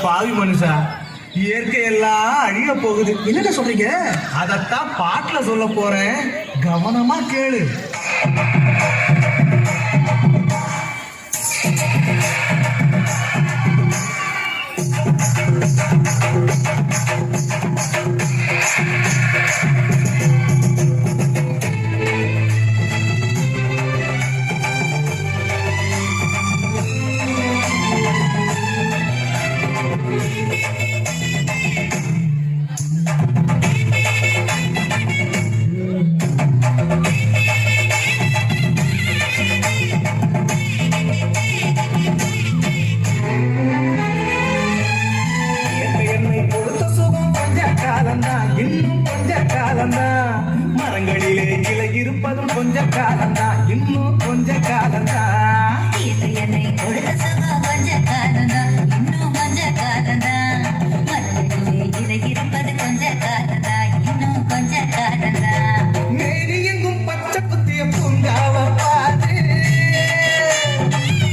பாவி மனுஷா, இயற்கை எல்லாம் அழிய போகுது. என்னங்க சொல்றீங்க? அதத்தான் பாட்டுல சொல்ல போறேன், கவனமா கேளு. இன்னும் கொஞ்ச காலம்தான், மரங்களிலே கிளை இருப்பதும் கொஞ்ச காலம்தான், இன்னும் கொஞ்ச காலம்தான். என்னை கொடுத்த சுகம் கொஞ்ச காலம்தான், இன்னும் கொஞ்ச காலம்தான், மரங்களிலே கிளை இருப்பது கொஞ்ச காலம்தான், இன்னும் கொஞ்ச காலம்தான். மேரி எங்கும் பச்சை குத்திய பூங்காவ பாரு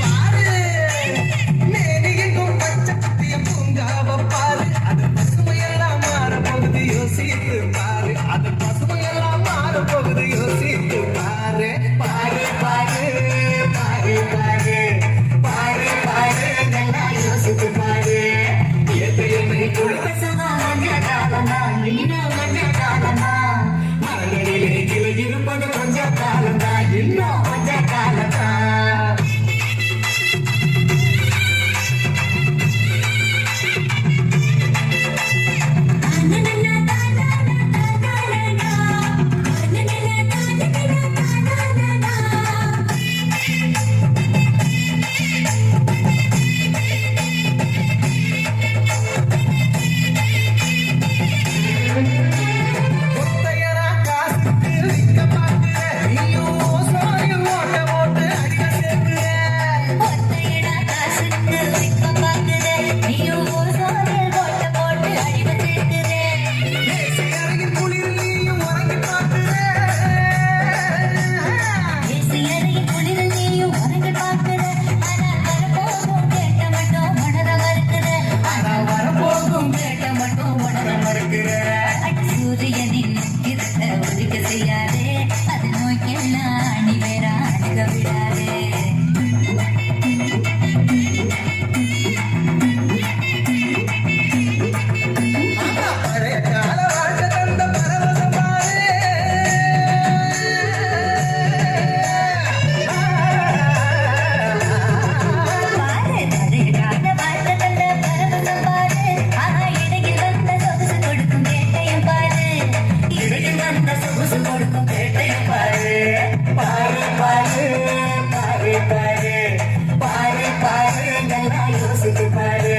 பாரு, மேரி எங்கும் பச்சை குத்திய பூங்காவ பாரு, அது பசுமையெல்லாம் மாறப்போகுது யோசித்து பாரு, அது பசுமையெல்லாம் மாறப்போகுது யோசித்து பாரு. பாரு பாரு பாரு பாரு பாரு பாரு, நல்லா யோசித்து பாரு. என்னை கொடுத்த சுகம் கொஞ்ச காலம்தான், இன்னும் கொஞ்ச காலம்தான், மரங்களிலே கிளை இருப்பது கொஞ்ச காலம்தான், இன்னும் கொஞ்ச காலம்தான். ஒத்தையரா காசுக்கு விற்க பார்க்கிற, நீயும் சோழில் ஓட்ட ஓட்டு அடிக்க சேர்க்கிற. ஒத்தையடா காசுக்கு விற்க பார்க்கிற, நீயும் சோறில் போட்டு போட்டு அழிவு சேர்க்கிற. ஏசி அறையில் குளிரில் நீயும் உறங்கி பார்க்கிற. ஏசி அறையில் குளிரில் நீயும் உறங்கி பார்க்கிற, ஆனால் வரப்போகும் கேட்ட மட்டும் உணர மறுக்கிற. ஆனால் வரப்போகும் கேட்ட மட்டும் உணர மறுக்கிற. சூரியனின் இருட்ட ஒதுக்க செய்யாதே, அது நோய்க்கெல்லாம் அணி வேற அணுக விடாதே. பழைய கால வாழ்க்கை தந்த பரவசம் பாரு. பாரு பழைய கால வாழ்க்கை தந்த பரவசம் பாரு, ஆஹா இடையில் வந்த சொகுசு கொடுக்கும் கேட்டையும் பாரு, இடையில் வந்த சொகுசு கொடுக்கும் கேட்டையும் பாரு. பாரு பாரு பாரு பாரு பாரு பாரு, நல்லா யோசித்து பாரு.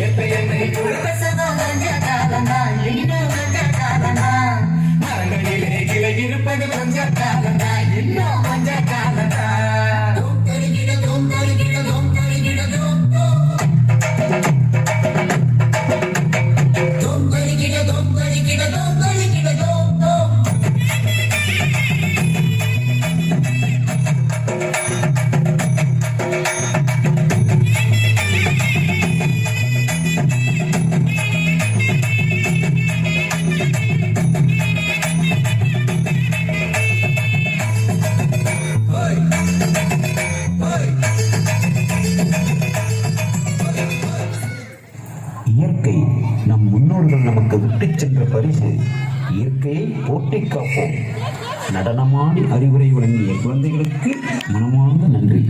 என்னை கொடுத்த சுகம் கொஞ்ச காலம்தான், இன்னும் கொஞ்ச காலம்தான், மரங்களிலே கிளை இருப்பது கொஞ்ச காலம்தான், இன்னும் கொஞ்ச காலம்தான். தூம் தருகிட தூம் தருகிட தூம் தருகிட தூம் தூம் தருகிட தூம் தருகிட தூம் தருகிட தூம் தூம். ஓய் ஓய். இயற்கை நம் முன்னோர்கள் நமக்கு விட்டுச் சென்ற பரிசு. இயற்கையை போற்றி காப்போம். நடனமாடி அறிவுரை வழங்கிய குழந்தைகளுக்கு மனமார்ந்த நன்றி.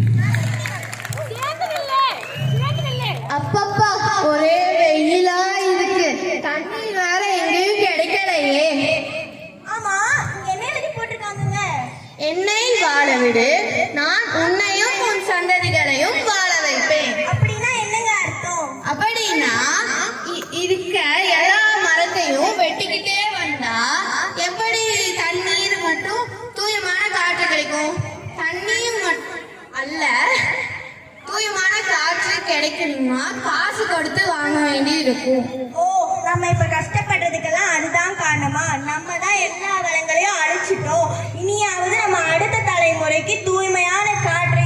அப்பப்பா, ஒரே வெயிலா இருக்கு. தண்ணி வேற எங்கேயும் கிடைக்கலையே. ஆமா, என்ன எழுதி போட்டிருக்காங்கங்க? என்னை வாழ விடு, நான் உன்னையும் உன் சந்ததிகளையும் வாழ வைப்பேன். அப்படின்னா என்னங்க அர்த்தம்? அப்படின்னா இருக்க எல்லா மரத்தையும் வெட்டிக்கிட்டே வந்தா எப்படி தண்ணீர் மட்டும் தூயமான காற்று கிடைக்கும்? தண்ணீர் அல்ல, தூயமான காற்று கிடைக்கணும்னா காசு கொடுத்து வாங்க வேண்டி இருக்கும். ஓ, நம்ம இப்ப கஷ்டப்படுறதுக்கெல்லாம் அதுதான் காரணமா? நம்ம தான் எல்லா வளங்களையும் அழிச்சிட்டோம். இனியாவது நம்ம அடுத்த தலைமுறைக்கு தூய்மையான காற்று